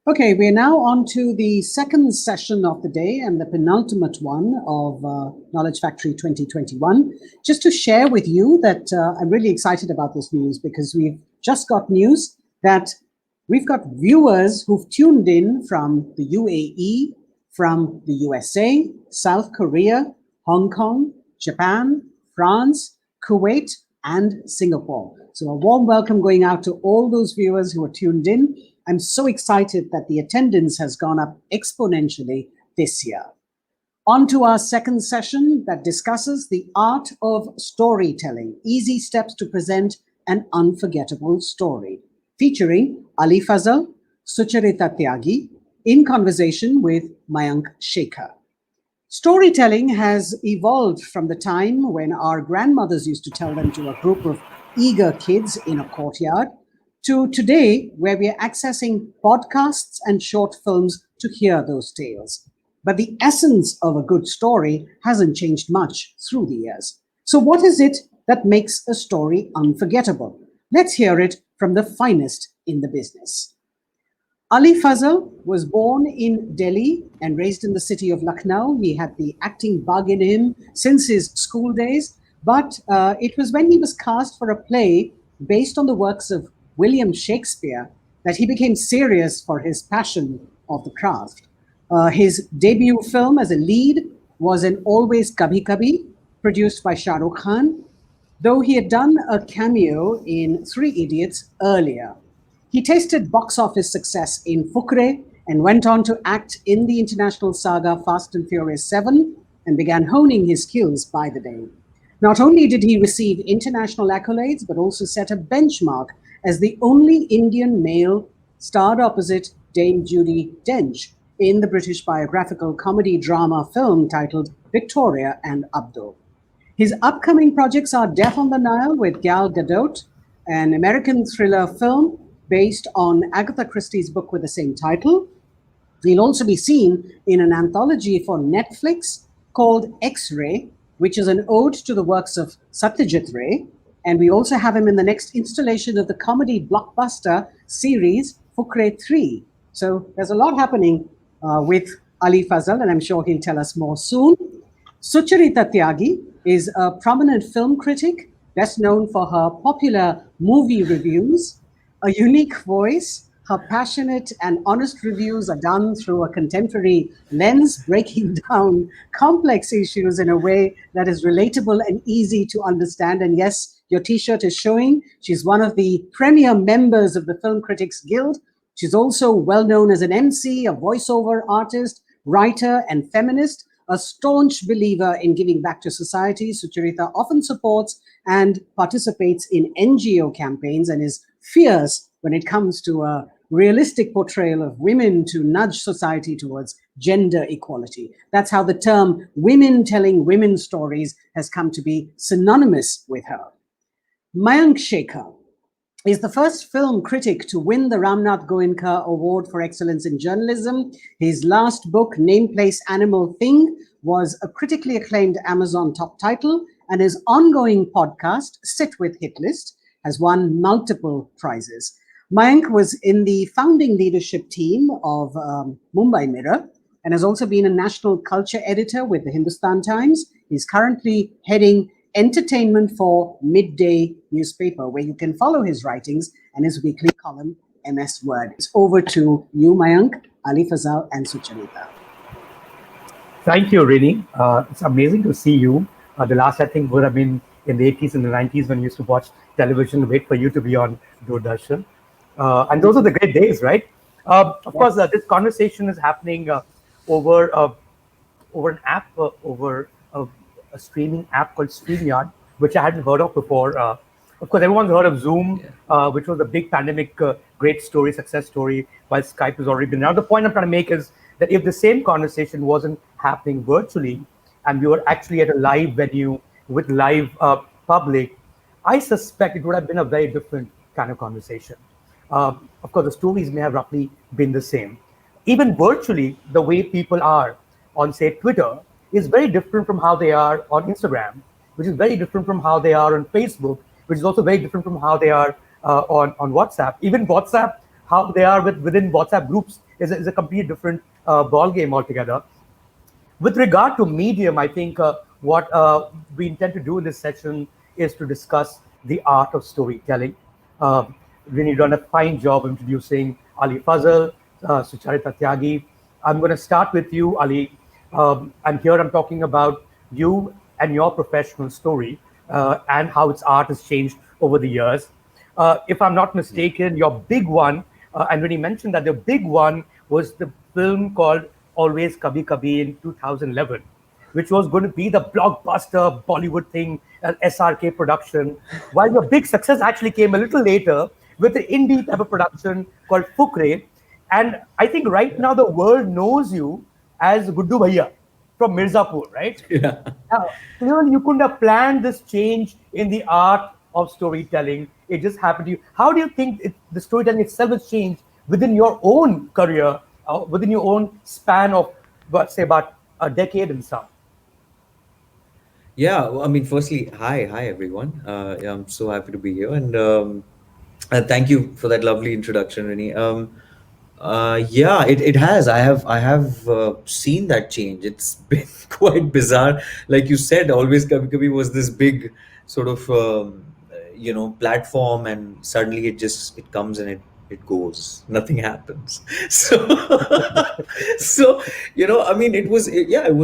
Okay, we're now on to the second session of the day and the penultimate one of Knowledge Factory 2021. Just to share with you that I'm really excited about this news because we've just got news that we've got viewers who've tuned in from the UAE, from the USA, South Korea, Hong Kong, Japan, France, Kuwait, and Singapore. So a warm welcome going out to all those viewers who are tuned in. I'm so excited that the attendance has gone up exponentially this year. On to our second session that discusses the art of storytelling, easy steps to present an unforgettable story, featuring Ali Fazal, Sucharita Tyagi, in conversation with Mayank Shekhar. Storytelling has evolved from the time when our grandmothers used to tell them to a group of eager kids in a courtyard, to today, where we are accessing podcasts and short films to hear those tales. But the essence of a good story hasn't changed much through the years. So, what is it that makes a story unforgettable? Let's hear it from the finest in the business. Ali Fazal was born in Delhi and raised in the city of Lucknow. He had the acting bug in him since his school days, but it was when he was cast for a play based on the works of William Shakespeare that he became serious for his passion of the craft. His debut film as a lead was in Always Kabhi Kabhi, produced by Shah Rukh Khan, though he had done a cameo in Three Idiots earlier. He tasted box office success in Fukre and went on to act in the international saga Fast and Furious 7 and began honing his skills by the day. Not only did he receive international accolades, but also set a benchmark as the only Indian male starred opposite Dame Judi Dench in the British biographical comedy drama film titled Victoria and Abdul. His upcoming projects are Death on the Nile with Gal Gadot, an American thriller film based on Agatha Christie's book with the same title. He'll also be seen in an anthology for Netflix called X-Ray, which is an ode to the works of Satyajit Ray. And we also have him in the next installation of the comedy blockbuster series Fukre 3. So there's a lot happening with Ali Fazal, and I'm sure he'll tell us more soon. Sucharita Tyagi is a prominent film critic, best known for her popular movie reviews. A unique voice, her passionate and honest reviews are done through a contemporary lens, breaking down complex issues in a way that is relatable and easy to understand. And yes, your t-shirt is showing. She's one of the premier members of the Film Critics Guild. She's also well known as an MC, a voiceover artist, writer, and feminist. A staunch believer in giving back to society, Sucharita often supports and participates in NGO campaigns and is fierce when it comes to a realistic portrayal of women to nudge society towards gender equality. That's how the term women telling women stories has come to be synonymous with her. Mayank Shekhar is the first film critic to win the Ramnath Goenka Award for Excellence in Journalism. His last book, Name Place Animal Thing, was a critically acclaimed Amazon top title, and his ongoing podcast, Sit with Hitlist, has won multiple prizes. Mayank was in the founding leadership team of Mumbai Mirror and has also been a national culture editor with the Hindustan Times. He's currently heading entertainment for Midday newspaper, where you can follow his writings and his weekly column, MS Word. It's over to you, Mayank, Ali Fazal, and Sucharita. Thank you, Rini. It's amazing to see you. The last, I think, would have been in the 80s and the 90s when we used to watch television, wait for you to be on Doordarshan. And those are the great days, right? Of course, this conversation is happening over an app, over a streaming app called StreamYard, which I hadn't heard of before. Of course, everyone's heard of Zoom, which was a big pandemic great story, success story, while Skype has already been. Now, the point I'm trying to make is that if the same conversation wasn't happening virtually, and we were actually at a live venue with live public, I suspect it would have been a very different kind of conversation. Of course, the stories may have roughly been the same. Even virtually, the way people are on, say, Twitter is very different from how they are on Instagram, which is very different from how they are on Facebook, which is also very different from how they are on WhatsApp. Even WhatsApp how they are within WhatsApp groups is a completely different ball game altogether. With regard to medium, I think what we intend to do in this session is to discuss the art of storytelling. Uh, Rini done a fine job introducing Ali Fazal, Sucharita Tyagi. I'm going to start with you, Ali. And here I'm talking about you and your professional story and how its art has changed over the years. If I'm not mistaken, your big one, and when he mentioned that the big one was the film called Always Kabhi Kabhi in 2011, which was going to be the blockbuster Bollywood thing, an SRK production. While your big success actually came a little later with an indie type of production called Fukre. And I think right now the world knows you as Guddu Bhaiya from Mirzapur, right? Yeah. Now, clearly, you couldn't have planned this change in the art of storytelling. It just happened to you. How do you think the storytelling itself has changed within your own career, within your own span of, say, about a decade and some? Yeah, well, I mean, firstly, hi everyone. Yeah, I'm so happy to be here, and thank you for that lovely introduction, Rini. Yeah, it has. I have seen that change. It's been quite bizarre. Like you said, Always Kabhi Kabhi was this big sort of platform, and suddenly it comes and it goes. Nothing happens. So I mean, it was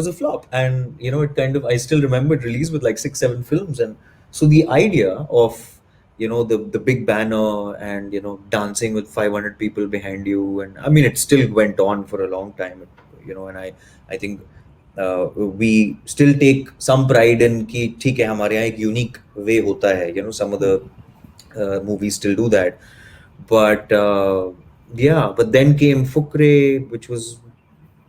a flop, and it kind of, I still remember it released with like 6 7 films, and so the idea of the big banner and dancing with 500 people behind you, and I mean it still went on for a long time, and I think we still take some pride in कि ठीक है हमारे यहाँ एक unique way होता है, some of the movies still do that, but yeah, but then came Fukre, which was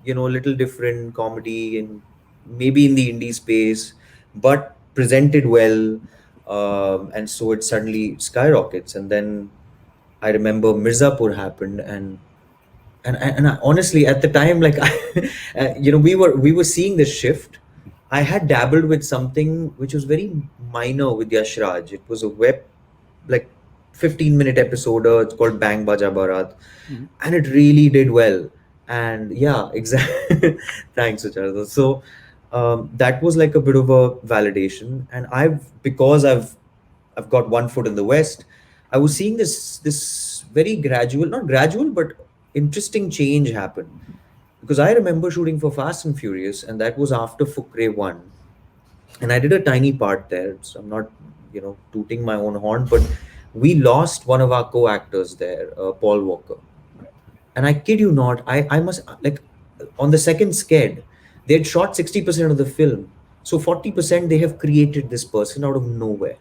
a little different comedy and maybe in the indie space, but presented well, and so it suddenly skyrockets. And then I remember Mirzapur happened, and I, honestly at the time, like we were seeing this shift. I had dabbled with something which was very minor with Yash Raj. It was a web, like 15-minute episode. It's called Bang Baja Barat, and it really did well. And yeah, exactly. Thanks, Sucharita. So that was like a bit of a validation, and because I've got one foot in the West. I was seeing this very gradual, not gradual, but interesting change happen. Because I remember shooting for Fast and Furious, and that was after Fukre 1. And I did a tiny part there. So I'm not, tooting my own horn, but we lost one of our co-actors there, Paul Walker. And I kid you not, I must, like, on the second sked, they had shot 60% of the film. So 40% they have created this person out of nowhere.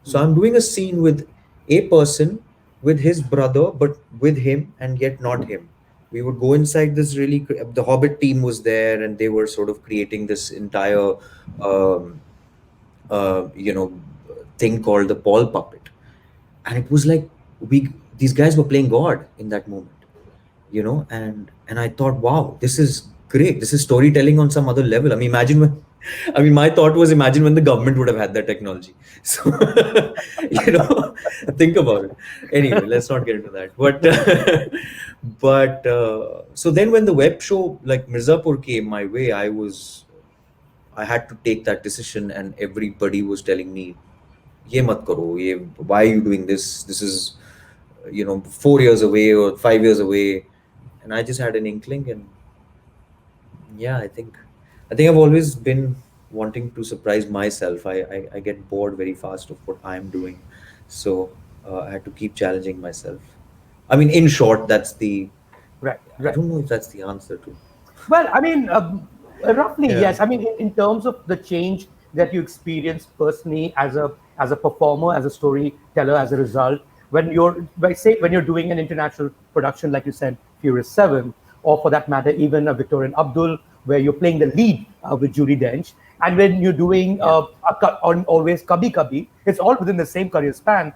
So I'm doing a scene with a person, with his brother, but with him and yet not him. We would go inside this the Hobbit team was there, and they were sort of creating this entire, um, uh, you know, thing called the Paul puppet. And it was like, these guys were playing God in that moment, and I thought, wow, this is great. This is storytelling on some other level. I mean, my thought was, imagine when the government would have had that technology. So, think about it. Anyway, let's not get into that. But so then when the web show like Mirzapur came my way, I had to take that decision, and everybody was telling me, "Ye mat karo, why are you doing this? This is, 4 years away or 5 years away." And I just had an inkling, and yeah, I think I've always been wanting to surprise myself. I get bored very fast of what I'm doing, so I had to keep challenging myself. I mean, in short, that's the. Right, I right. don't know if that's the answer to. Well, I mean, roughly, Yeah. yes. I mean, in terms of the change that you experienced personally as a performer, as a storyteller, as a result, when you're doing an international production, like you said, Furious 7, or for that matter, even a Victorian Abdul, where you're playing the lead with Judi Dench, and when you're doing on Always Kabhi Kabhi, it's all within the same career span.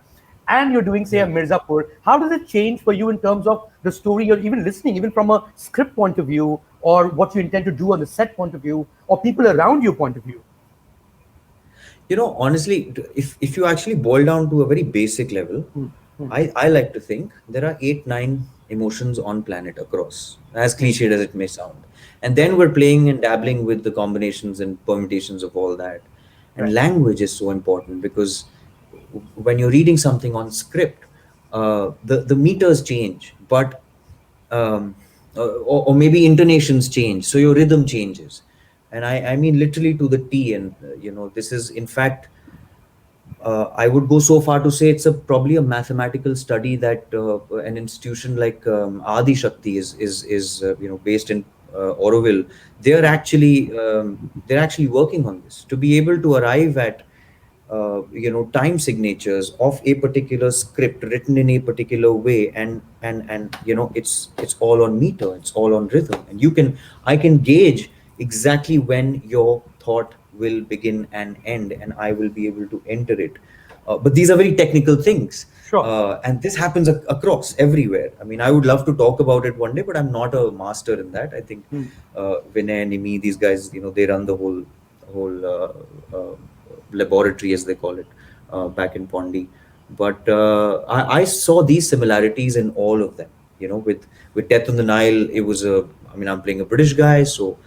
And you're doing, say, a Mirzapur. How does it change for you in terms of the story you're even listening, even from a script point of view, or what you intend to do on the set point of view, or people around you point of view? Honestly, if you actually boil down to a very basic level, I like to think there are 8 9 emotions on planet across, as cliched as it may sound. And then we're playing and dabbling with the combinations and permutations of all that. And Right. language is so important because when you're reading something on script, the meters change, but or maybe intonations change, so your rhythm changes. And I mean literally to the T. And this is in fact, I would go so far to say it's probably a mathematical study that an institution like Adi Shakti is based in Auroville. They're actually working on this to be able to arrive at time signatures of a particular script written in a particular way, and it's all on meter, it's all on rhythm, and I can gauge exactly when your thought will begin and end, and I will be able to enter it. But these are very technical things. Sure. And this happens across everywhere. I mean, I would love to talk about it one day, but I'm not a master in that. I think Vinay and Imi, these guys, they run the whole laboratory, as they call it, back in Pondi. But I saw these similarities in all of them. With Death on the Nile, it was I'm playing a British guy, so,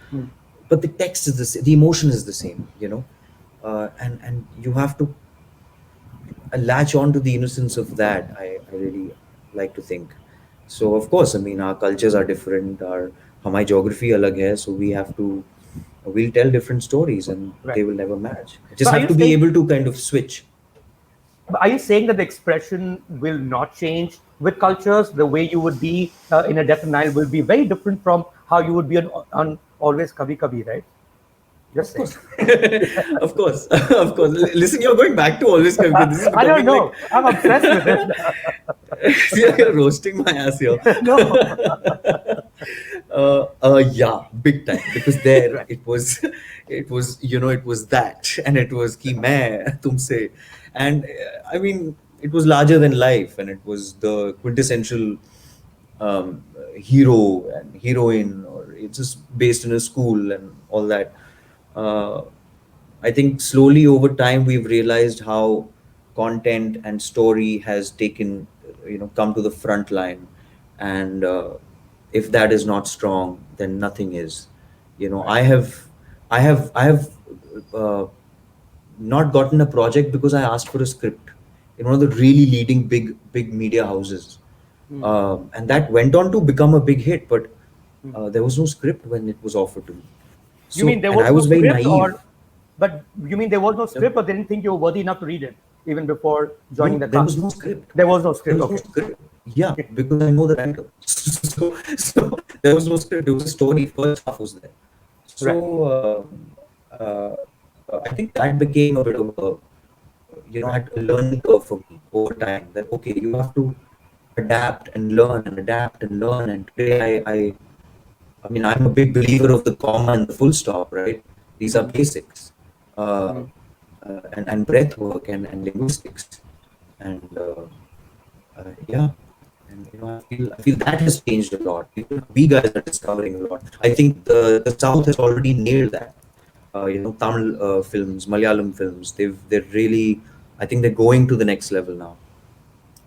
but the text is the same, the emotion is the same, and you have to latch on to the innocence of that. I really like to think. So of course, our cultures are different. Our हमारी geography अलग है, so we'll tell different stories, and Right. they will never match. Just But are have you to be saying- able to kind of switch. But are you saying that the expression will not change with cultures? The way you would be in a Death and Nile will be very different from how you would be on Always Kabhi Kabhi, right? Just saying. Of course, of course. Listen, you're going back to Always Kabhi Kabhi. This is I don't becoming know. I'm obsessed with it. See, you're roasting my ass here. No. Yeah, big time. Because there it was it was that, and it was ki main tumse, and it was larger than life, and it was the quintessential hero and heroine, or it's just based in a school and all that. Uh, I think slowly over time we've realized how content and story has come to the front line, and if that is not strong, then nothing is. I have uh, not gotten a project because I asked for a script in one of the really leading big media houses, and that went on to become a big hit. But there was no script when it was offered to me. You mean there and was I no was very script, naive. but you mean there was no script, or they didn't think you were worthy enough to read it even before joining No, the there cast? was no script. There was no There script. was no Okay. script. Yeah, because I know the writer. So there was no script. It was a story. First half was there. So I think that became a bit of a learning curve for me over time. That okay, you have to adapt and learn and adapt and learn. And today I'm a big believer of the comma and the full stop. Right? These are basics. And breath work and linguistics. And yeah, and I feel that has changed a lot. Even we guys are discovering a lot. I think the South has already nailed that. Tamil films, Malayalam films, they're really, I think they're going to the next level now.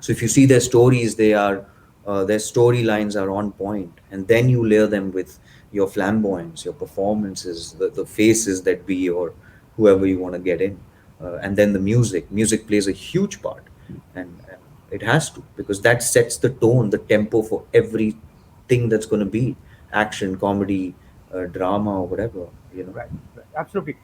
So if you see their stories, their storylines are on point, and then you layer them with your flamboyance, your performances, the faces that be, or whoever you want to get in, and then the music. Music plays a huge part, and it has to, because that sets the tone, the tempo for everything that's going to be action, comedy, drama, or whatever. Right, absolutely.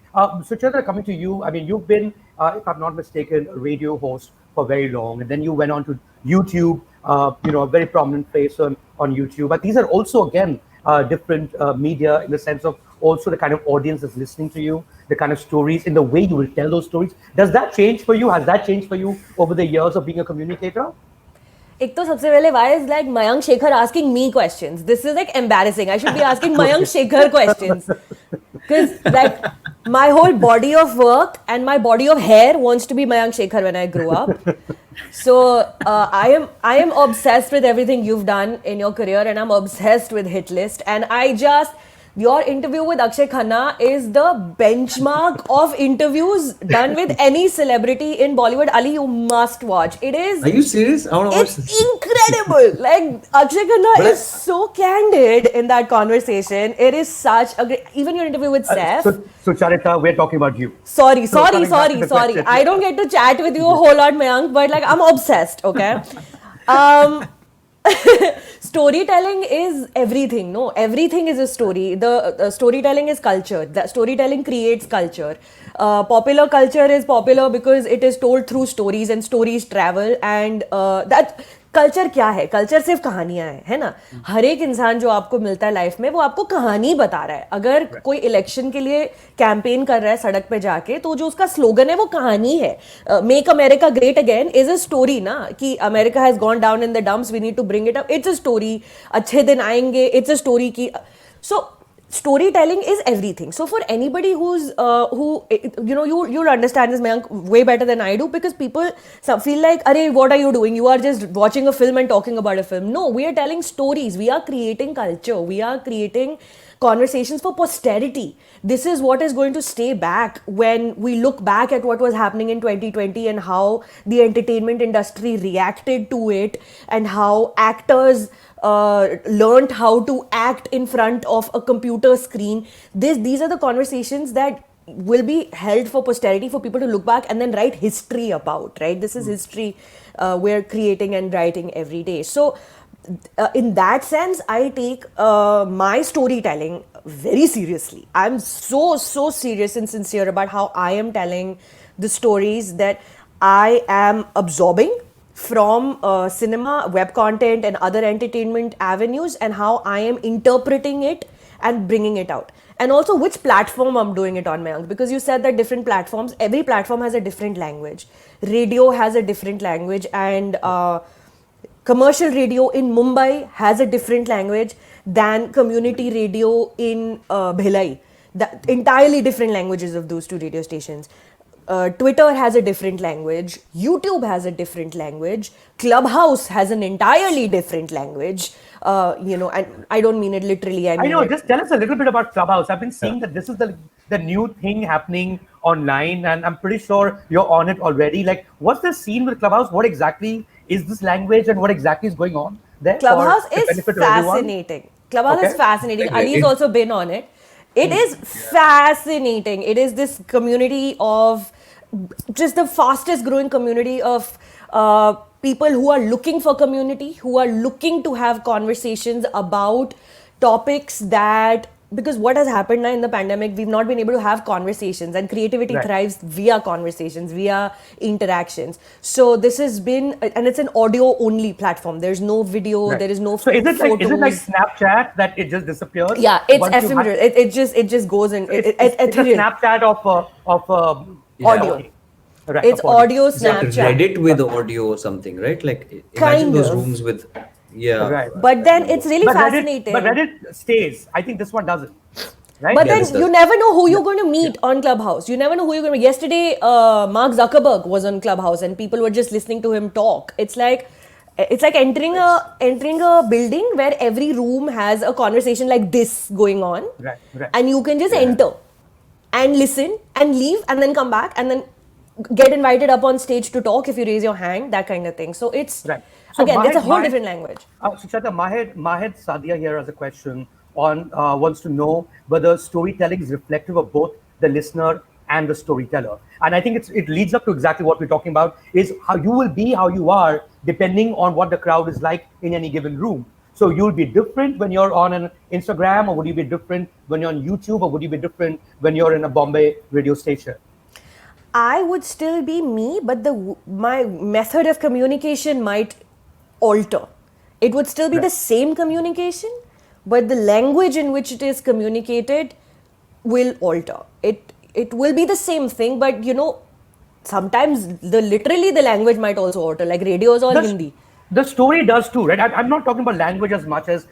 So, Chandra, coming to you, I mean, you've been, if I'm not mistaken, a radio host for very long, and then you went on to YouTube, a very prominent face on YouTube. But these are also, again, different media in the sense of also the kind of audience that's listening to you, the kind of stories, in the way you will tell those stories. Does that change for you? Has that changed for you over the years of being a communicator? एक तो सबसे पहले why is like Mayank Shekhar asking me questions? This is like embarrassing. I should be asking Mayank Shekhar questions. Because like my whole body of work and my body of hair wants to be Mayank Shekhar when I grow up. So I am obsessed with everything you've done in your career, and I'm obsessed with Hit List. And your interview with Akshay Khanna is the benchmark of interviews done with any celebrity in Bollywood. Ali, you must watch. It is. Are you serious? I want to watch It's this. incredible. Like Akshay Khanna But is so candid in that conversation. It is such a great. Even your interview with Saif. So Charita, we're talking about you. Sorry. coming back to the question. I don't get to chat with you a whole lot, Mayank, but like I'm obsessed. Okay. Storytelling is everything. No, everything is a story. The storytelling is culture. The storytelling creates culture. Popular culture is popular because it is told through stories, and stories travel. And that culture क्या है? Culture सिर्फ कहानियां है ना? हर एक इंसान जो आपको मिलता है लाइफ में वो आपको कहानी बता रहा है. अगर कोई इलेक्शन के लिए कैंपेन कर रहा है सड़क पे जाके तो जो उसका स्लोगन है वो कहानी है. Make America great again is a story ना, कि America has gone down in the dumps, we need to bring it up. It's a story. अच्छे दिन आएंगे, इट्स अ स्टोरी की. सो storytelling is everything. So for anybody who's you'll understand this, Mayank, way better than I do, because people feel like, "Arey, what are you doing? You are just watching a film and talking about a film." No, we are telling stories. We are creating culture. We are creating conversations for posterity. This is what is going to stay back when we look back at what was happening in 2020 and how the entertainment industry reacted to it, and how actors learned how to act in front of a computer screen. These are the conversations that will be held for posterity, for people to look back and then write history about, right? This is history we're creating and writing every day. So in that sense, I take my storytelling very seriously. I'm so serious and sincere about how I am telling the stories that I am absorbing from cinema, web content and other entertainment avenues, and how I am interpreting it and bringing it out. And also which platform I'm doing it on, Mayank, because you said that different platforms, every platform has a different language. Radio has a different language, and commercial radio in Mumbai has a different language than community radio in Bhilai. Entirely different languages of those two radio stations. Twitter has a different language. YouTube has a different language. Clubhouse has an entirely different language. And I don't mean it literally. I mean I know. it. Just tell us a little bit about Clubhouse. I've been seeing that this is the new thing happening online, and I'm pretty sure you're on it already. Like, what's the scene with Clubhouse? What exactly is this language, and what exactly is going on there? Clubhouse for the is benefit of everyone? fascinating. Clubhouse is Okay. fascinating. Okay. Ali's also been on it. It is fascinating. It is this community of just the fastest growing community of people who are looking for community, who are looking to have conversations about topics that, because what has happened now in the pandemic, we've not been able to have conversations, and creativity Right. thrives via conversations, via interactions. So this has been, and it's an audio only platform. There's no video, Right. there is no So is it like photos. Snapchat that it just disappears? Yeah, it's once you ephemeral. It just goes in. It's a Ethereal. Snapchat of Audio. okay. Right, It's of audio It's like Snapchat. Reddit with audio or something, right? Like imagine Kind those of. rooms with, yeah. Right. But then it's really But fascinating. Reddit stays. I think this one doesn't. Right? But Yeah, then this does. you never know who you're going to meet on Clubhouse. You never know who you're going to meet. Yesterday, Mark Zuckerberg was on Clubhouse, and people were just listening to him talk. It's like entering a building where every room has a conversation like this going on, Right. and you can just enter and listen and leave and then come back and then get invited up on stage to talk if you raise your hand, that kind of thing. So it's Right. So again, it's a whole Mahed- different language. Suchata, Mahed Sadia here has a question on wants to know whether storytelling is reflective of both the listener and the storyteller. And I think it leads up to exactly what we're talking about, is how you will be, how you are, depending on what the crowd is like in any given room. So you'll be different when you're on an Instagram, or would you be different when you're on YouTube, or would you be different when you're in a Bombay radio station? I would still be me, but my method of communication might alter. It would still be Right. the same communication, but the language in which it is communicated will alter. It will be the same thing, but sometimes literally the language might also alter. Like radio is all Hindi. The story does too, right? I'm not talking about language as much as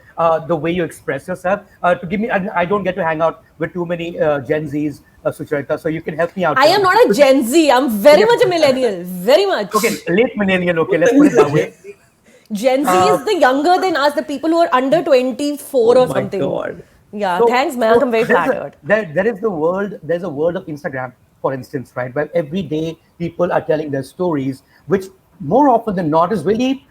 the way you express yourself. To give me, I don't get to hang out with too many Gen Zs, Sucharita, so you can help me out. I am not a Gen Z. I'm very much a millennial. Very much. Okay, late millennial. Okay, let's put it that way. Gen Z is the younger than us, the people who are under 24 or my something. God. Yeah, thanks, Mayank. I'm very there's flattered. there's a world of Instagram, for instance, right? Where every day people are telling their stories, which more often than not is really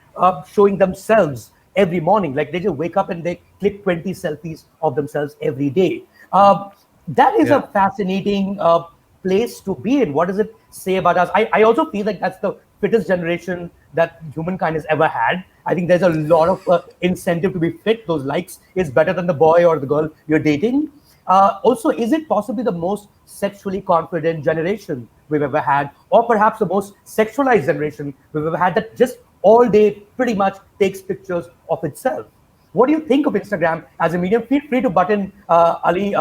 showing themselves every morning. Like they just wake up and they click 20 selfies of themselves every day. That is a Yeah. fascinating place to be in. What does it say about us? I also feel like that's the fittest generation that humankind has ever had. I think there's a lot of incentive to be fit. Those likes is better than the boy or the girl you're dating. Also, is it possibly the most sexually confident generation we've ever had, or perhaps the most sexualized generation we've ever had that just all day pretty much takes pictures of itself? What do you think of Instagram as a medium? Feel free to butt in, Ali.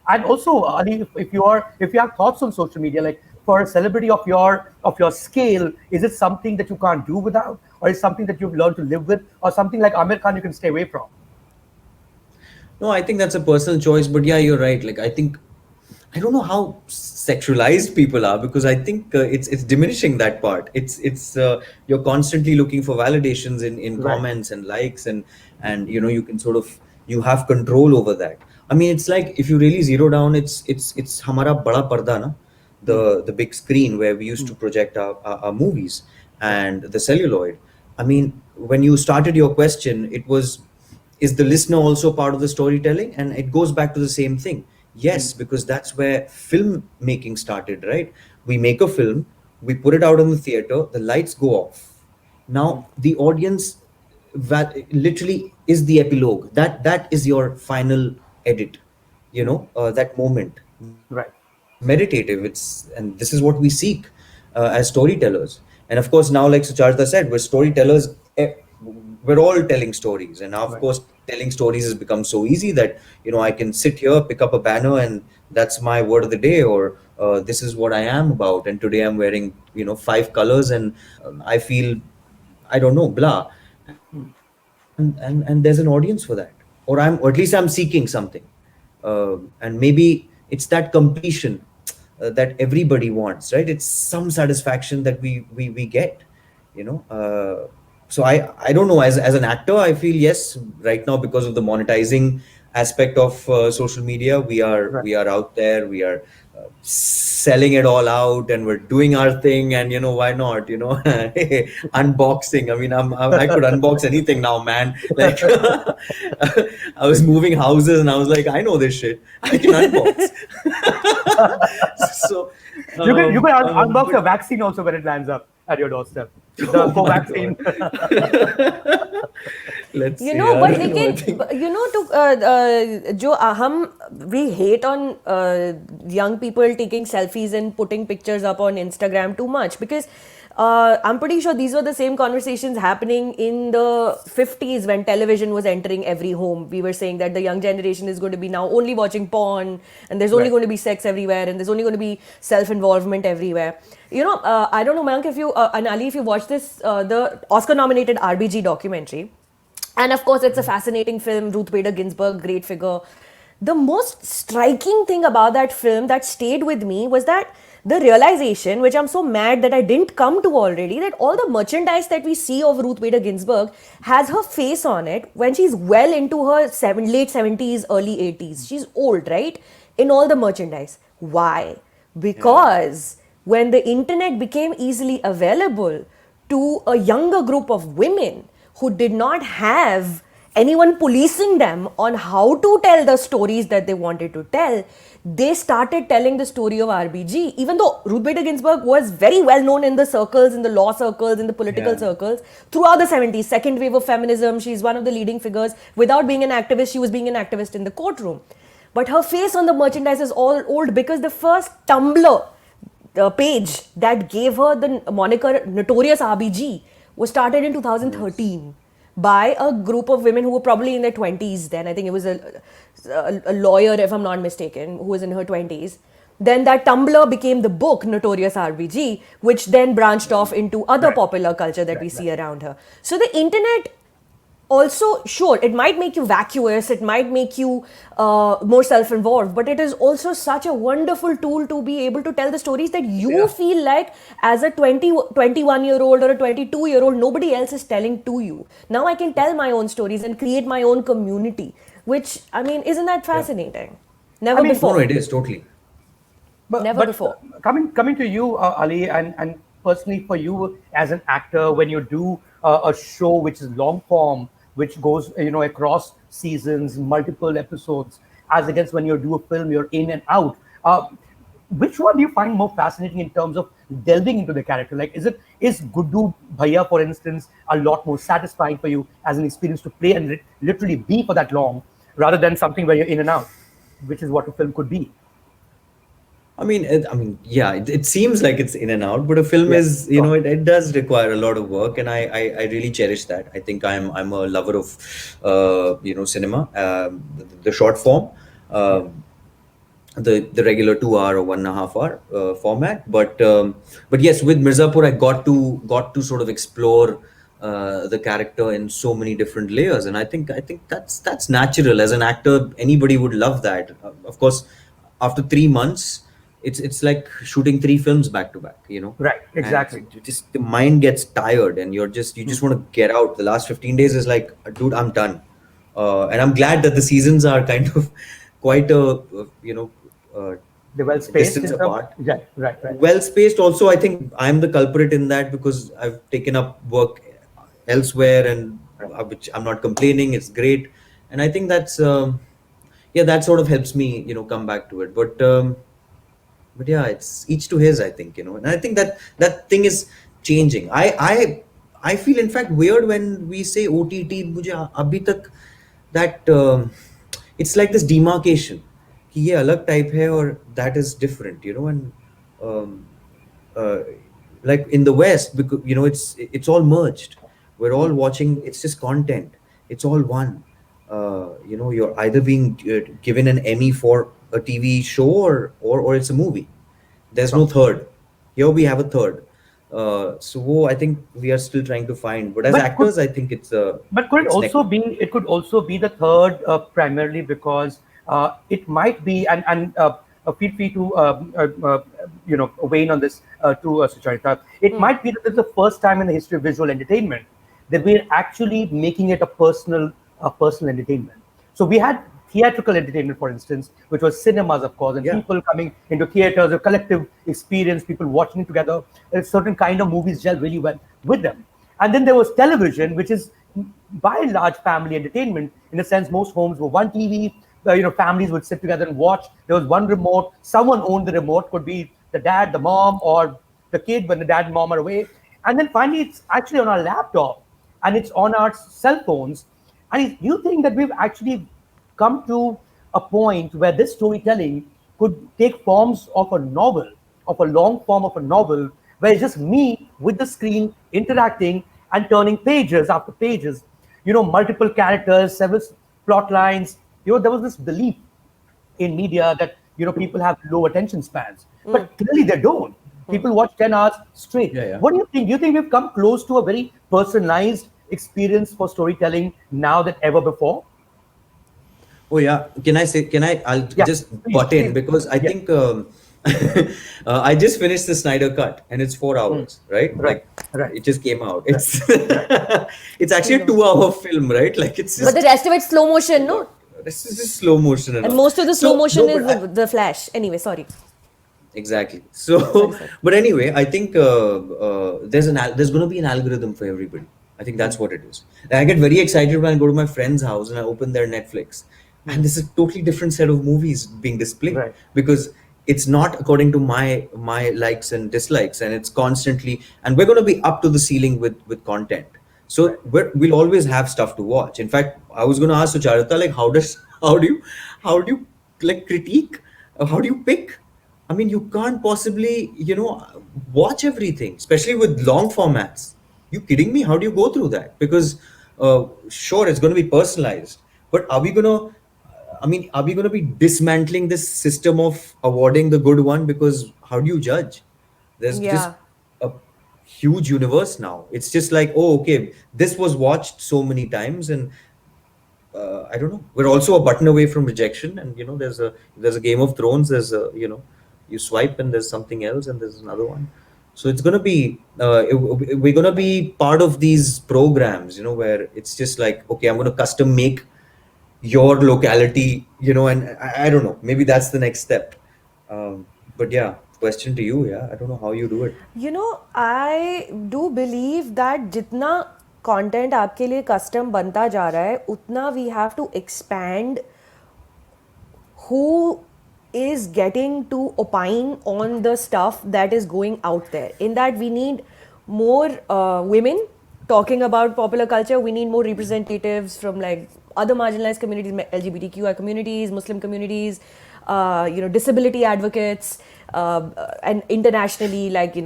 And also, Ali, if you have thoughts on social media, like for a celebrity of your scale, is it something that you can't do without, or is it something that you've learned to live with, or something like Amir Khan you can stay away from? No, I think that's a personal choice, but yeah, you're right. Like, I think I don't know how sexualized people are, because I think it's diminishing that part. It's you're constantly looking for validations in Right. comments and likes, and you can sort of, you have control over that. I mean, it's like, if you really zero down, it's hamara bada parda na, the big screen where we used to project our movies, and the celluloid. I mean, when you started your question, it was, is the listener also part of the storytelling? And it goes back to the same thing. Yes, because that's where film making started, right? We make a film, we put it out in the theater, the lights go off. Now the audience literally is the epilogue. That is your final edit. That moment, Right. meditative. And this is what we seek as storytellers. And of course, now, like Sucharita said, we're storytellers. We're all telling stories, and now, of Right. course, telling stories has become so easy that I can sit here, pick up a banner, and that's my word of the day, or this is what I am about, and today I'm wearing 5 colors, and I feel, I don't know, blah. And there's an audience for that, or at least I'm seeking something. And maybe it's that completion that everybody wants, right? It's some satisfaction that we get, so I don't know, as an actor, I feel, yes, right now, because of the monetizing aspect of social media, we are Right. we are out there, we are selling it all out, and we're doing our thing, and why not, unboxing. I mean, I could unbox anything now, man. Like, I was moving houses, and I was like, I know this shit, I can unbox. So You can unbox but a vaccine also when it lands up at your doorstep. The Oh my vaccine. let's You see. know, I but don't know, I लेकिन think जो हम we hate on young people taking selfies and putting pictures up on Instagram too much, because I'm pretty sure these were the same conversations happening in the 50s when television was entering every home. We were saying that the young generation is going to be now only watching porn, and there's only Right. going to be sex everywhere, and there's only going to be self-involvement everywhere. I don't know, Mayank, if you and Ali, if you watched this, the Oscar-nominated RBG documentary. And of course, it's a fascinating film. Ruth Bader Ginsburg, great figure. The most striking thing about that film that stayed with me was that the realization, which I'm so mad that I didn't come to already, that all the merchandise that we see of Ruth Bader Ginsburg has her face on it when she's well into her late 70s, early 80s. She's old, right? In all the merchandise. Why? Because when the internet became easily available to a younger group of women who did not have anyone policing them on how to tell the stories that they wanted to tell, they started telling the story of RBG. Even though Ruth Bader Ginsburg was very well known in the circles, in the law circles, in the political Yeah. circles, throughout the 70s, second wave of feminism, she's one of the leading figures. Without being an activist, she was being an activist in the courtroom. But her face on the merchandise is all old because the first Tumblr page that gave her the moniker Notorious RBG was started in 2013 by a group of women who were probably in their 20s then. I think it was a lawyer, if I'm not mistaken, who was in her 20s. Then that Tumblr became the book Notorious RBG, which then branched off into other Right. popular culture that we see around her. So the internet also, sure, it might make you vacuous, it might make you more self-involved, but it is also such a wonderful tool to be able to tell the stories that you feel like as a 21-year-old or a 22-year-old, nobody else is telling to you. Now I can tell my own stories and create my own community, which, I mean, isn't that fascinating? Never I mean, before. No, it is totally. Never before. Coming to you, Ali, and personally for you as an actor, when you do a show which is long form, which goes across seasons, multiple episodes, as against when you do a film, you're in and out. Which one do you find more fascinating in terms of delving into the character? Like, is Guddu Bhaiya, for instance, a lot more satisfying for you as an experience to play and literally be for that long, rather than something where you're in and out, which is what a film could be? Yeah, it seems like it's in and out, but a film is, it does require a lot of work, and I really cherish that. I think I'm a lover of, cinema, the short form, the regular 2 hour or 1.5 hour format. But yes, with Mirzapur, I got to sort of explore the character in so many different layers, and I think that's natural. As an actor, anybody would love that. Of course, after 3 months, it's like shooting 3 films back to back, Right, exactly. And just the mind gets tired, and you just want to get out. The last 15 days is like, dude, I'm done. And I'm glad that the seasons are kind of quite They're well spaced distance apart. Yeah, right. Well spaced. Also, I think I'm the culprit in that, because I've taken up work elsewhere, and which I'm not complaining. It's great, and I think that's that sort of helps me, come back to it. But yeah, it's each to his, I think, and I think that thing is changing. I feel, in fact, weird when we say OTT. मुझे अभी तक that it's like this demarcation कि ये अलग type है और that is different, and um, uh, like in the West, because it's all merged. We're all watching. It's just content. It's all one. You're either being given an Emmy for a TV show, or it's a movie. There's no third. Here we have a third. So I think we are still trying to find. But as actors, I think it's. But could it it's also be? It could also be the third, primarily because it might be, and feel free to weigh in on this to Sucharita. It might be that this is the first time in the history of visual entertainment that we're actually making it a personal entertainment. So we had theatrical entertainment, for instance, which was cinemas, of course, and people coming into theaters, a collective experience, people watching it together. A certain kind of movies gel really well with them. And then there was television, which is by and large family entertainment. In a sense, most homes were one TV. Families would sit together and watch. There was one remote. Someone owned the remote. Could be the dad, the mom, or the kid when the dad and mom are away. And then finally, it's actually on our laptop, and it's on our cell phones. And do you think that we've actually come to a point where this storytelling could take forms of a novel, of a long form of a novel, where it's just me with the screen interacting and turning pages after pages, multiple characters, several plot lines. There was this belief in media that, people have low attention spans, but clearly they don't. People watch 10 hours straight. Yeah. What do you think? Do you think we've come close to a very personalized experience for storytelling now than ever before? Oh yeah. I'll just butt in, because I think I just finished the Snyder Cut, and it's 4 hours, right? Right. It just came out. It's it's actually a 2 hour film, right? Like, it's just, But the rest of it's slow motion, no? this is just slow motion, And most of the slow motion no, is the Flash. Anyway, sorry. Exactly. So, but anyway, I think there's going to be an algorithm for everybody. I think that's what it is. And I get very excited when I go to my friend's house and I open their Netflix, and there's a totally different set of movies being displayed, Right. because it's not according to my likes and dislikes, and it's constantly, and we're going to be up to the ceiling with content. So we'll always have stuff to watch. In fact, I was going to ask Sucharita, like, how do you like critique? How do you pick? I mean, you can't possibly, watch everything, especially with long formats. You kidding me? How do you go through that? Because sure, it's going to be personalized, but are we going to be dismantling this system of awarding the good one? Because how do you judge? There's just a huge universe now. It's just like, oh, okay, this was watched so many times, and I don't know. We're also a button away from rejection, and there's a Game of Thrones. There's a you swipe and there's something else, and there's another one. So it's gonna be we're gonna be part of these programs, where it's just like, okay, I'm gonna custom make your locality, and I don't know. Maybe that's the next step. But yeah, question to you. Yeah, I don't know how you do it. I do believe that जितना content आपके लिए custom बनता जा रहा है, उतना we have to expand who is getting to opine on the stuff that is going out there. In that, we need more women talking about popular culture. We need more representatives from like other marginalized communities, LGBTQI communities, Muslim communities, disability advocates, and internationally, like,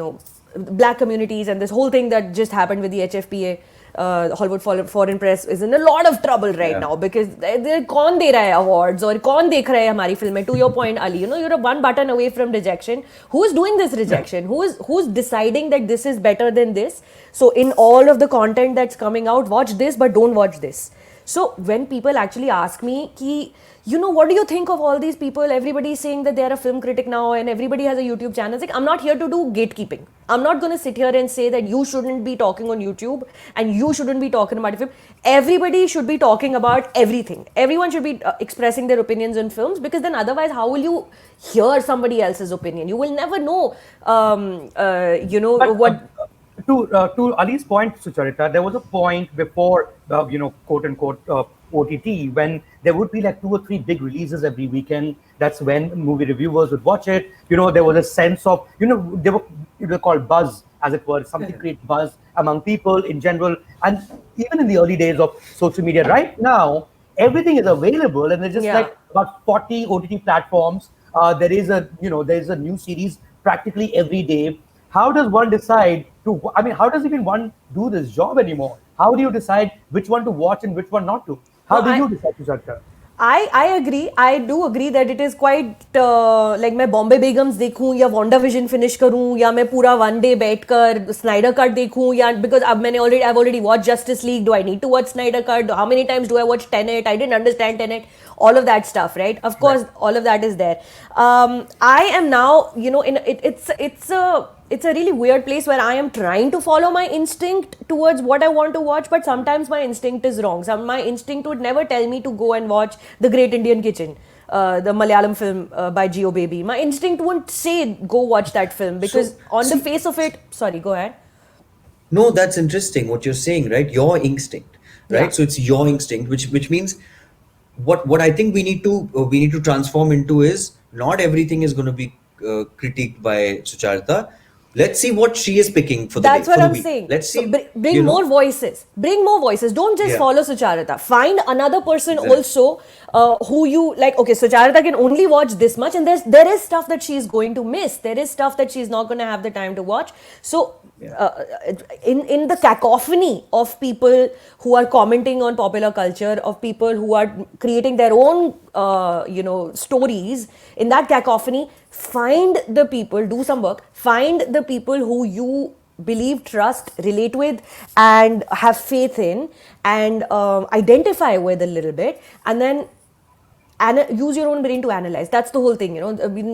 black communities, and this whole thing that just happened with the HFPA. Hollywood Foreign Press is in a lot of trouble right now because कौन दे रहा है awards और कौन देख रहा है हमारी फिल्में. To your point, Ali, you're one button away from rejection. Who's doing this rejection? Who's deciding that this is better than this? So in all of the content that's coming out, watch this but don't watch this. So when people actually ask me what do you think of all these people? Everybody is saying that they are a film critic now and everybody has a YouTube channel. It's like, I'm not here to do gatekeeping. I'm not going to sit here and say that you shouldn't be talking on YouTube and you shouldn't be talking about a film. Everybody should be talking about everything. Everyone should be expressing their opinions on films, because then otherwise how will you hear somebody else's opinion? You will never know, what... To Ali's point, Sucharita, there was a point before, quote unquote, OTT, when there would be like 2 or 3 big releases every weekend. That's when movie reviewers would watch it. There was a sense of, they were called buzz, as it were, something create buzz among people in general. And even in the early days of social media, right now, everything is available, and there's just like about 40 OTT platforms. There is a new series practically every day. How does one decide how does even one do this job anymore? How do you decide which one to watch and which one not to? How do you decide, Sucharita? I agree. I do agree that it is quite like मैं Bombay Begums देखूं या WandaVision finish करूं या मैं पूरा one day बैठकर Snyder Cut देखूं या because I've already watched Justice League. Do I need to watch Snyder Cut? How many times do I watch Tenet? I didn't understand Tenet. All of that stuff, right? Of course, all of that is there. I am now, it's a really weird place where I am trying to follow my instinct towards what I want to watch, but sometimes my instinct is wrong. My instinct would never tell me to go and watch The Great Indian Kitchen, the Malayalam film by Geo Baby. My instinct wouldn't say go watch that film because the face of it... Sorry, go ahead. No, that's interesting what you're saying, right? Your instinct, right? Yeah. So it's your instinct, which means what I think we need to transform into is not everything is going to be critiqued by Sucharita. Let's see what she is picking for the That's day, what for I'm the week. saying. Let's see. So bring more voices. Bring more voices. Don't just follow Sucharita. Find another person also who you like. Okay, Sucharita can only watch this much, and there is stuff that she's going to miss. There is stuff that she's not going to have the time to watch. So in the cacophony of people who are commenting on popular culture, of people who are creating their own stories, in that cacophony, find the people, do some work, find the people who you believe, trust, relate with, and have faith in, and identify with a little bit, and then use your own brain to analyze. That's the whole thing,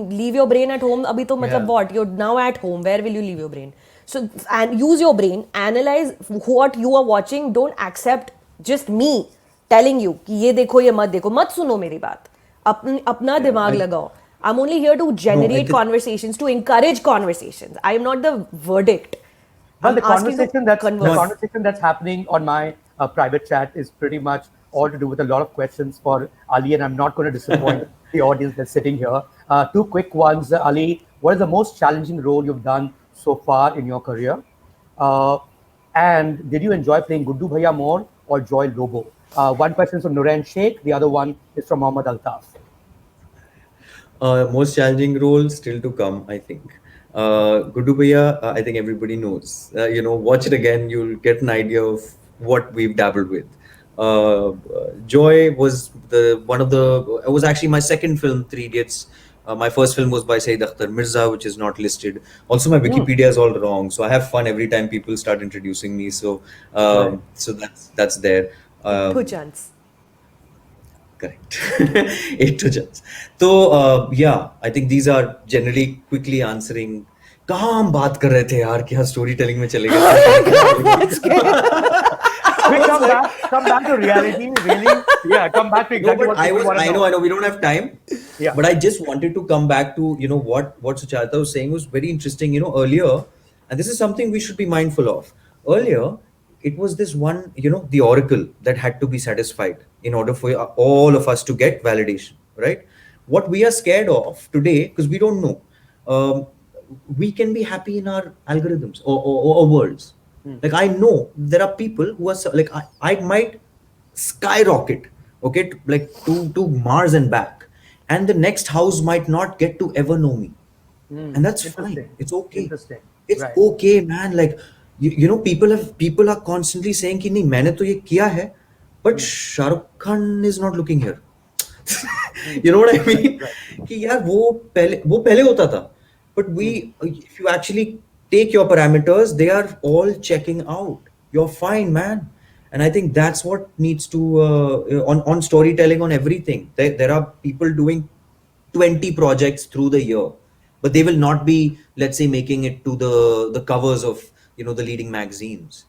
leave your brain at home. Abhi to matlab what? You're now at home. Where will you leave your brain? So, and use your brain, analyze what you are watching. Don't accept just me telling you कि ये देखो ये मत देखो. मत सुनो मेरी बात. अपना दिमाग लगाओ. I'm only here to generate conversations, to encourage conversations. I am not the verdict. Well, the conversation that's happening on my private chat is pretty much all to do with a lot of questions for Ali, and I'm not going to disappoint the audience that's sitting here. 2 quick ones. Ali, what is the most challenging role you've done so far in your career? And did you enjoy playing Guddu Bhaiya more or Joy Lobo? One question is from Nurain Sheikh. The other one is from Mohammad Altaf. Most challenging role still to come, I think. Guddu Bhaiya, I think everybody knows. Watch it again, you'll get an idea of what we've dabbled with. Joy was it was actually my second film, 3 Idiots, My first film was by Saeed Akhtar Mirza, which is not listed. Also, my Wikipedia is all wrong, so I have fun every time people start introducing me. So, so that's there. Two chance. Correct. 8 chance. So, yeah, I think these are generally quickly answering. कहाँ हम बात कर रहे थे यार कि हाँ story telling में चले गए. We come back to reality, really. Yeah, come back to No, exactly but what I know, we don't have time. Yeah. But I just wanted to come back to, what Suchata was saying was very interesting, earlier, and this is something we should be mindful of. Earlier, it was this one, the oracle that had to be satisfied in order for all of us to get validation, right? What we are scared of today, because we don't know, we can be happy in our algorithms or worlds. Like I know there are people who are like I might skyrocket, okay, to Mars and back, and the next house might not get to ever know me, and that's fine. Interesting. It's okay. Interesting. It's Right. okay, man. Like people are constantly saying कि नहीं मैंने तो ये किया है, but Shah Rukh Khan is not looking here. You know what I mean? कि यार वो पहले होता था, but if you actually take your parameters, they are all checking out. You're fine, man. And I think that's what needs to on storytelling, on everything. There are people doing 20 projects through the year, but they will not be, let's say, making it to the covers of the leading magazines.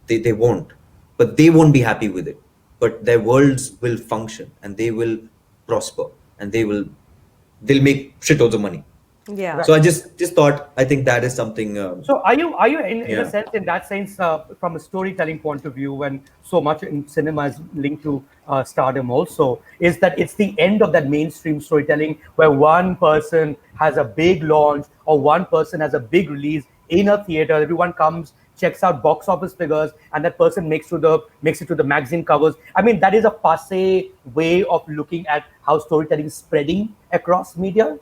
They won't, but they won't be happy with it. But their worlds will function and they will prosper and they'll make shitloads of money. Yeah. So I just thought, I think that is something. So are you in Yeah. a sense, in that sense, from a storytelling point of view, and so much in cinema is linked to stardom also, is that it's the end of that mainstream storytelling where one person has a big launch or one person has a big release in a theater, everyone comes, checks out box office figures, and that person makes it to the magazine covers. I mean, that is a passé way of looking at how storytelling is spreading across media.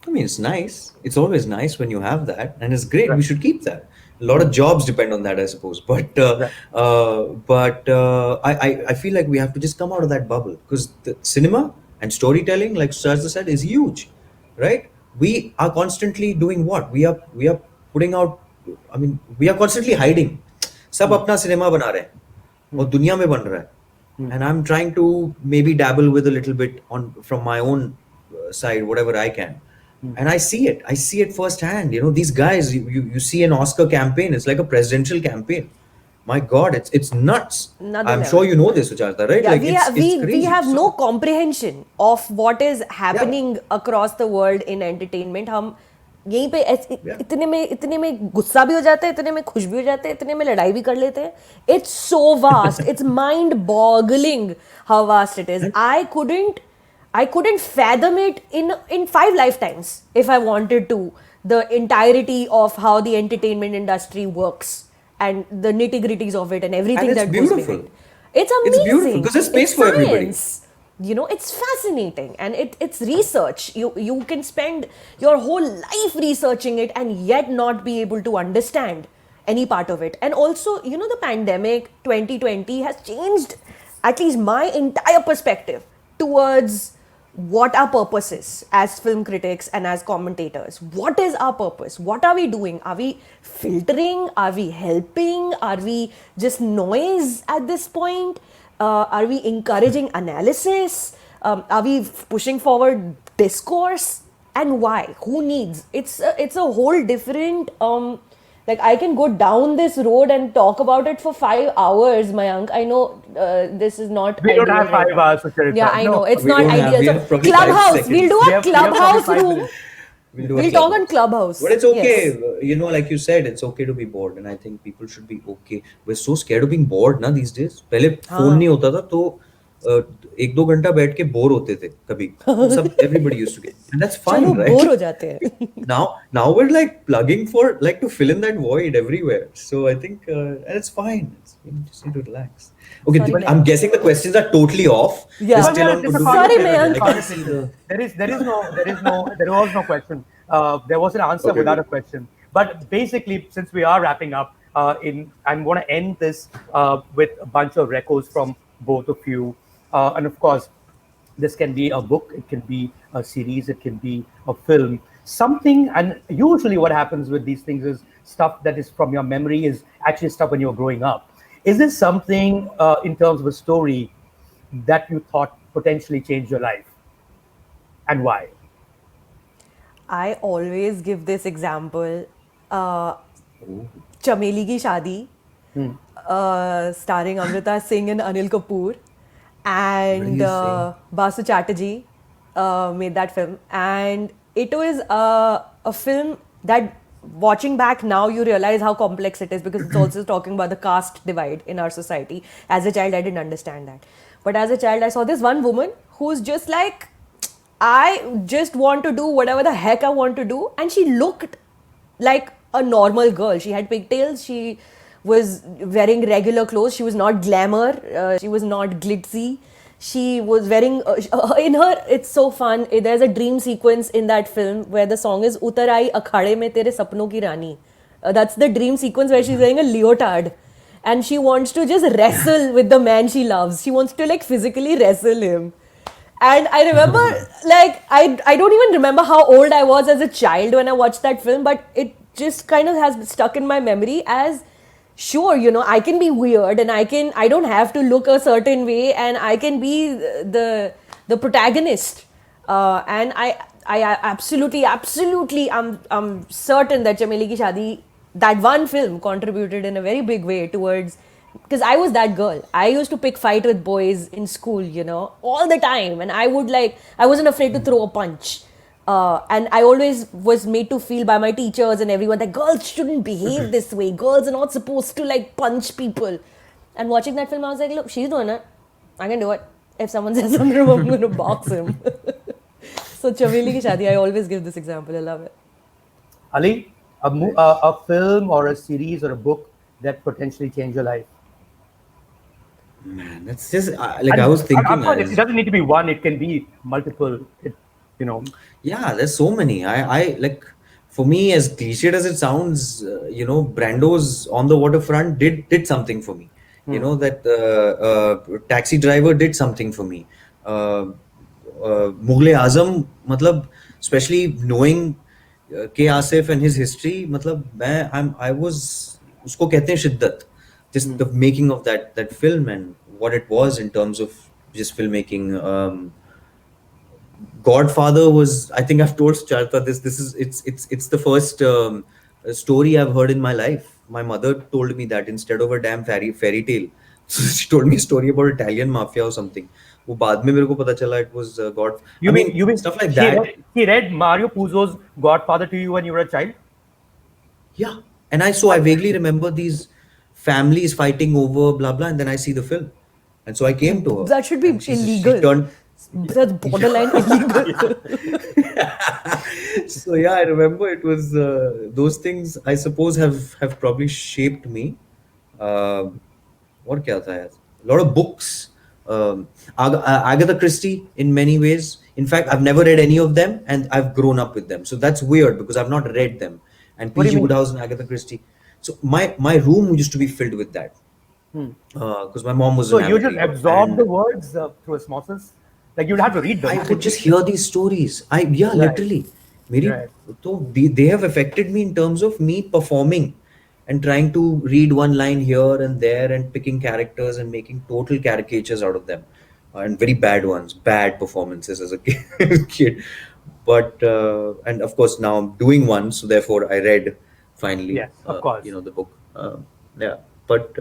I mean, it's nice. It's always nice when you have that, and it's great. We should keep that. A lot of jobs depend on that, I suppose. But I feel like we have to just come out of that bubble, because the cinema and storytelling, like Sarza said, is huge, right? We are constantly doing what? We are putting out. I mean, we are constantly hiding. सब अपना cinema बना रहे हैं और दुनिया में बन रहा है. And I'm trying to maybe dabble with a little bit from my own side, whatever I can. And I see it firsthand. These guys, you see an Oscar campaign, it's like a presidential campaign. My God, it's nuts. Another I'm level. sure you know this, Sucharta, right? Yeah, Like, we it's crazy. have So- no comprehension of what is happening across the world in entertainment. हम यहीं पे इतने में गुस्सा भी हो जाते हैं, इतने में खुश भी हो जाते हैं, इतने में लड़ाई भी कर लेते हैं. It's so vast. It's mind-boggling how vast it is. I couldn't fathom it in 5 lifetimes if I wanted to. The entirety of how the entertainment industry works and the nitty-gritties of it and everything And it's that goes beautiful. behind it. It's amazing. It's beautiful because there's space It's for everybody. science. It's fascinating and it's research. You can spend your whole life researching it and yet not be able to understand any part of it. And also, the pandemic 2020 has changed at least my entire perspective towards what our purpose is as film critics and as commentators. What is our purpose? What are we doing? Are we filtering? Are we helping? Are we just noise at this point? Are we encouraging analysis? Are we pushing forward discourse? And why? Who needs? It's a whole different like I can go down this road and talk about it for 5 hours, Mayank. I know this is not We don't ideal have 5 right now. hours to share it. Yeah, I know. It's we not don't have- we ideal. have So probably 5 Clubhouse. seconds. We'll do We a have probably Clubhouse 5 room. minutes. We'll do a We'll club. talk on Clubhouse. But it's okay. Yes. Like you said, it's okay to be bored, and I think people should be okay. We're so scared of being bored ना these days. पहले phone नहीं होता था तो 1-2 घंटा बैठ के bore होते थे कभी. सब everybody used to get, and that's fine, चलो right? बोर हो जाते हैं. Now we're like plugging for like to fill in that void everywhere. So I think and it's fine. You just need to relax. Okay, Sorry, I'm guessing the questions are totally off. Yeah. They're still on Well, Gundu. Sorry, Like, Mayank. Honestly, there was no question. There was an answer Okay, without good. a question. But basically, since we are wrapping up, I'm going to end this with a bunch of records from both of you. And of course, This can be a book, it can be a series, it can be a film, something. And usually what happens with these things is stuff that is from your memory is actually stuff when you were growing up. Is this something in terms of a story that you thought potentially changed your life, and why? I always give this example. Chameli Ki Shaadi, starring Amrita Singh and Anil Kapoor, and Basu Chatterjee made that film. And it was a film that, watching back now, you realize how complex it is, because it's also talking about the caste divide in our society. As a child, I didn't understand that. But as a child, I saw this one woman who's just like, I just want to do whatever the heck I want to do. And she looked like a normal girl. She had pigtails. She was wearing regular clothes. She was not glamour. She was not glitzy. She was wearing, in her, it's so fun. There's a dream sequence in that film where the song is Utar Aayi Akhade Mein Tere Sapnon Ki Rani. That's the dream sequence where she's wearing a leotard. And she wants to just wrestle with the man she loves. She wants to like physically wrestle him. And I remember, like, I don't even remember how old I was as a child when I watched that film, but it just kind of has stuck in my memory as, sure, you know, I can be weird, and I don't have to look a certain way, and I can be the protagonist. And I absolutely, I'm certain that Chameli Ki Shaadi, that one film, contributed in a very big way towards, because I was that girl. I used to pick fight with boys in school, you know, all the time. And I wasn't afraid to throw a punch. And I always was made to feel by my teachers and everyone that girls shouldn't behave this way. Girls are not supposed to like punch people. And watching that film, I was like, look, she's doing it. I can do it. If someone says something wrong, I'm going to box him. So Chameli Ki Shaadi, I always give this example. I love it. Ali, a film or a series or a book that potentially changed your life? Man, that's just like And I was thinking. it doesn't need to be one, it can be multiple. You know. Yeah, there's so many. I like, for me, as cliched as it sounds, you know, Brando's On the Waterfront did something for me. You know, that Taxi Driver did something for me. Mughal-e-Azam, matlab, especially knowing K. Asif and his history, matlab, I was, usko kehte hain shiddat. Just the making of that film and what it was in terms of just filmmaking. Godfather was, I think I've told Sucharita this. It's the first story I've heard in my life. My mother told me that instead of a damn fairy tale, so she told me a story about Italian mafia or something. वो बाद में मेरे को पता चला it was God. You mean stuff like that? He read Mario Puzo's Godfather to you when you were a child? Yeah, and I vaguely remember these families fighting over blah blah, and then I see the film, and so I came to her. That should be illegal. She turned, that's borderline illegal. So yeah, I remember it was those things, I suppose, have probably shaped me. What kya tha yaar? A lot of books, Agatha Christie in many ways. In fact, I've never read any of them, and I've grown up with them. So that's weird because I've not read them. And What do P.G. you mean? Wodehouse and Agatha Christie. So my room used to be filled with that because my mom was. So an you avid just reader, absorb and the words through osmosis? Like you'd have to read them. I could just hear these stories. Literally. Right. So they have affected me in terms of me performing and trying to read one line here and there and picking characters and making total caricatures out of them, and very bad ones, bad performances as a kid. But and of course now I'm doing one, so therefore I read finally. Yes, of course. You know, the book. Yeah, but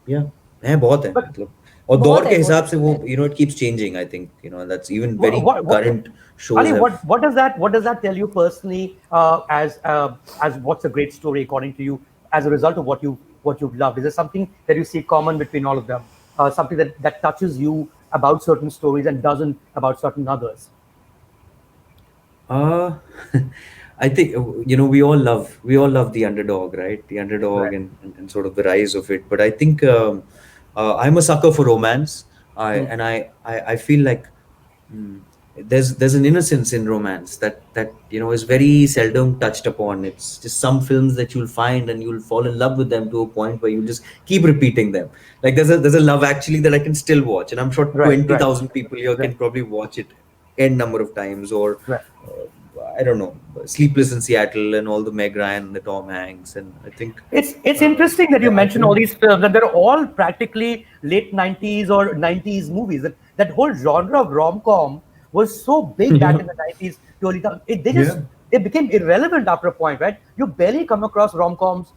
yeah, है बहुत है But- मतलब. और बहुत दौर है, के बहुत हिसाब से वो, है। you know, it keeps changing. I think, you know, that's even very current shows. Ali, have- what does that tell you personally as what's a great story according to you as a result of what you've loved? Is there something that you see common between all of them? Something that touches you about certain stories and doesn't about certain others? I think, you know, we all love the underdog, right? The underdog, Right. and sort of the rise of it. But I think I'm a sucker for romance. I feel like there's an innocence in romance that is very seldom touched upon. It's just some films that you'll find and you'll fall in love with them to a point where you just keep repeating them. Like there's a Love Actually that I can still watch, and I'm sure Right, 20,000 people here can Right. probably watch it n number of times. Or Right. I don't know, Sleepless in Seattle and all the Meg Ryan and the Tom Hanks, and I think It's interesting that you mention all these films, and they're all practically late 90s or 90s movies. That whole genre of rom-com was so big back in the 90s to early 2000s. They became irrelevant after a point, right? You barely come across rom-coms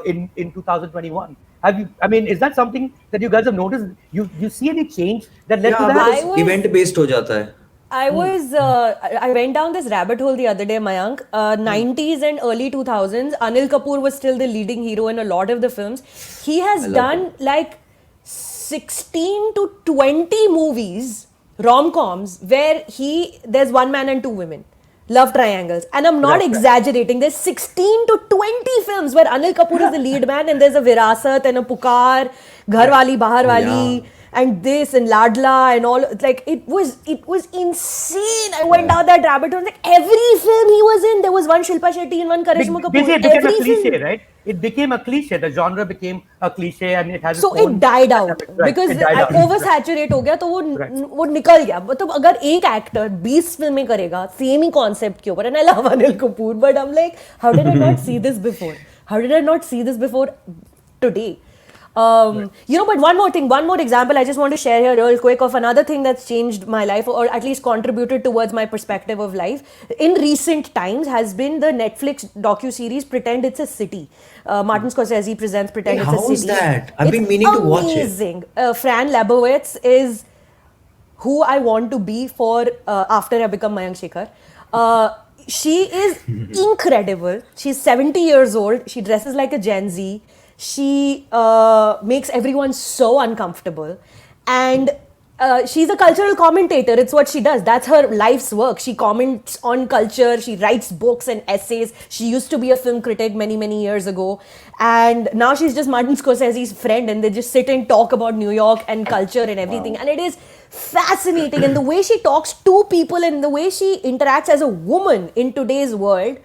in 2021. Have you? I mean, is that something that you guys have noticed? You see any change that led to yeah, that? I because was- event based ho jata hai. I went down this rabbit hole the other day, Mayank. 90s and early 2000s, Anil Kapoor was still the leading hero in a lot of the films. He has love done like 16 to 20 movies, rom-coms, where there's one man and two women. Love triangles. And I'm not exaggerating. There's 16 to 20 films where Anil Kapoor is the lead man, and there's a Virasat and a Pukar, Ghar Wali, Bahar Wali. Yeah. And this and Ladla and all, like it was insane. I went down that rabbit hole. Like every film he was in, there was one Shilpa Shetty and one Karishma Kapoor. It became a Every cliche, film. right? It became a cliche. The genre became a cliche, and it has So its own it died out dynamic, right? because It died out. oversaturate हो गया तो वो निकल गया. मतलब अगर एक actor 20 फिल्में करेगा same ही concept के ऊपर, and I love Anil Kapoor, but I'm like, how did I not see this before? How did I not see this before today? But one more example I just want to share here real quick of another thing that's changed my life, or at least contributed towards my perspective of life in recent times, has been the Netflix docu-series Pretend It's a City. Martin Scorsese presents Pretend Hey, It's a how City. is that? I've been It's meaning to watch it. amazing. Fran Lebowitz is who I want to be for after I become Mayank Shekhar. She is incredible. She's 70 years old. She dresses like a Gen Z. She makes everyone so uncomfortable. And she's a cultural commentator. It's what she does. That's her life's work. She comments on culture. She writes books and essays. She used to be a film critic many, many years ago. And now she's just Martin Scorsese's friend, and they just sit and talk about New York and culture and everything. And it is fascinating. And the way she talks to people and the way she interacts as a woman in today's world,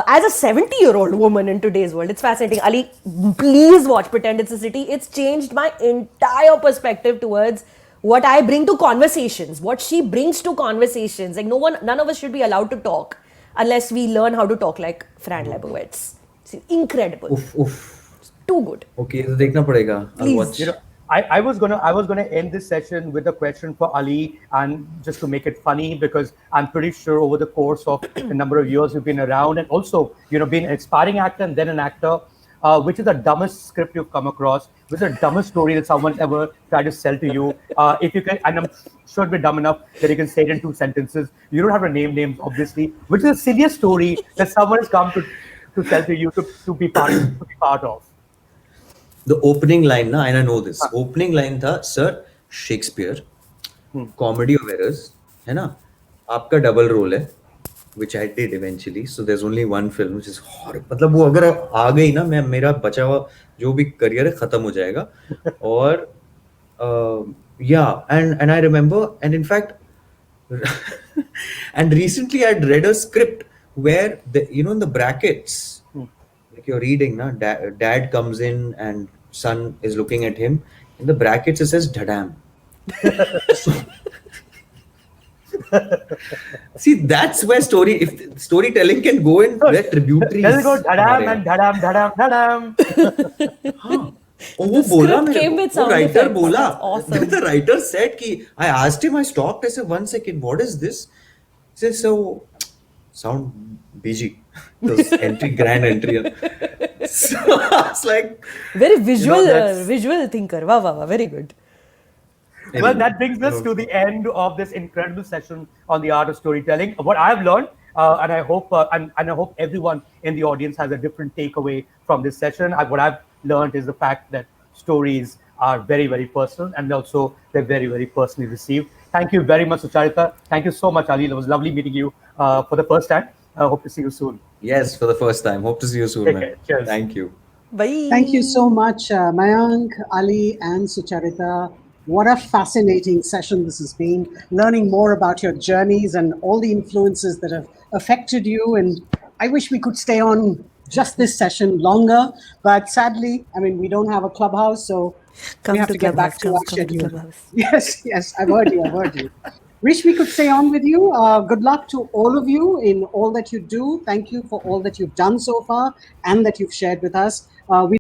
as a 70-year-old woman in today's world, it's fascinating. Ali, please watch Pretend It's a City. It's changed my entire perspective towards what I bring to conversations, what she brings to conversations. Like none of us should be allowed to talk unless we learn how to talk like Fran Lebowitz. It's incredible. It's too good. Okay, so dekhna padega. I'll Please. watch. I was gonna end this session with a question for Ali, and just to make it funny, because I'm pretty sure over the course of the number of years you've been around, and also been an aspiring actor and then an actor, which is the dumbest script you've come across? Which is the dumbest story that someone's ever tried to sell to you? If you can, and I'm sure it'll be dumb enough that you can say it in 2 sentences. You don't have to name names, obviously. Which is the silliest story that someone has come to sell to you to be part of? The opening line, na, and I know this. Opening line tha, sir, Shakespeare, comedy of errors, है ना? आपका double role है, which I did eventually. So there's only one film, which is horrible. मतलब वो अगर आ गई ना, मेरा बचा हुआ जो भी career है खत्म हो जाएगा. और yeah, and I remember, and in fact, and recently I'd read a script where in the brackets. Like you're reading, na, dad comes in and son is looking at him. In the brackets, it says "dadam." See, that's where storytelling can go in. Where tributaries. Let's go dhadam and dhadam, dhadam, dhadam. हाँ. Oh, The वो बोला script मेरे came को. with वो sound writer effects. बोला. That's awesome. The writer said कि I asked him, I stopped. I said, 1 second, what is this? He said, so sound BG. Those grand entry. So I was like, Very visual, that's- visual thinker. Wow, wow, wow. Very good. Well, that brings us to the end of this incredible session on the art of storytelling. What I've learned, and I hope and I hope everyone in the audience has a different takeaway from this session. What I've learned is the fact that stories are very, very personal, and also they're very, very personally received. Thank you very much, Sucharita. Thank you so much, Ali. It was lovely meeting you for the first time. I hope to see you soon. yes, for the first time. Hope to see you soon, Take man. care. Cheers. Thank you. Bye. Thank you so much, Mayank, Ali, and Sucharita. What a fascinating session this has been, learning more about your journeys and all the influences that have affected you. And I wish we could stay on just this session longer, but sadly, I mean, we don't have a clubhouse, so Come we have to to get back Clubhouse, to come our to schedule. Clubhouse. Yes, yes, I've heard you, I've heard you. Wish we could stay on with you. Good luck to all of you in all that you do. Thank you for all that you've done so far and that you've shared with us. We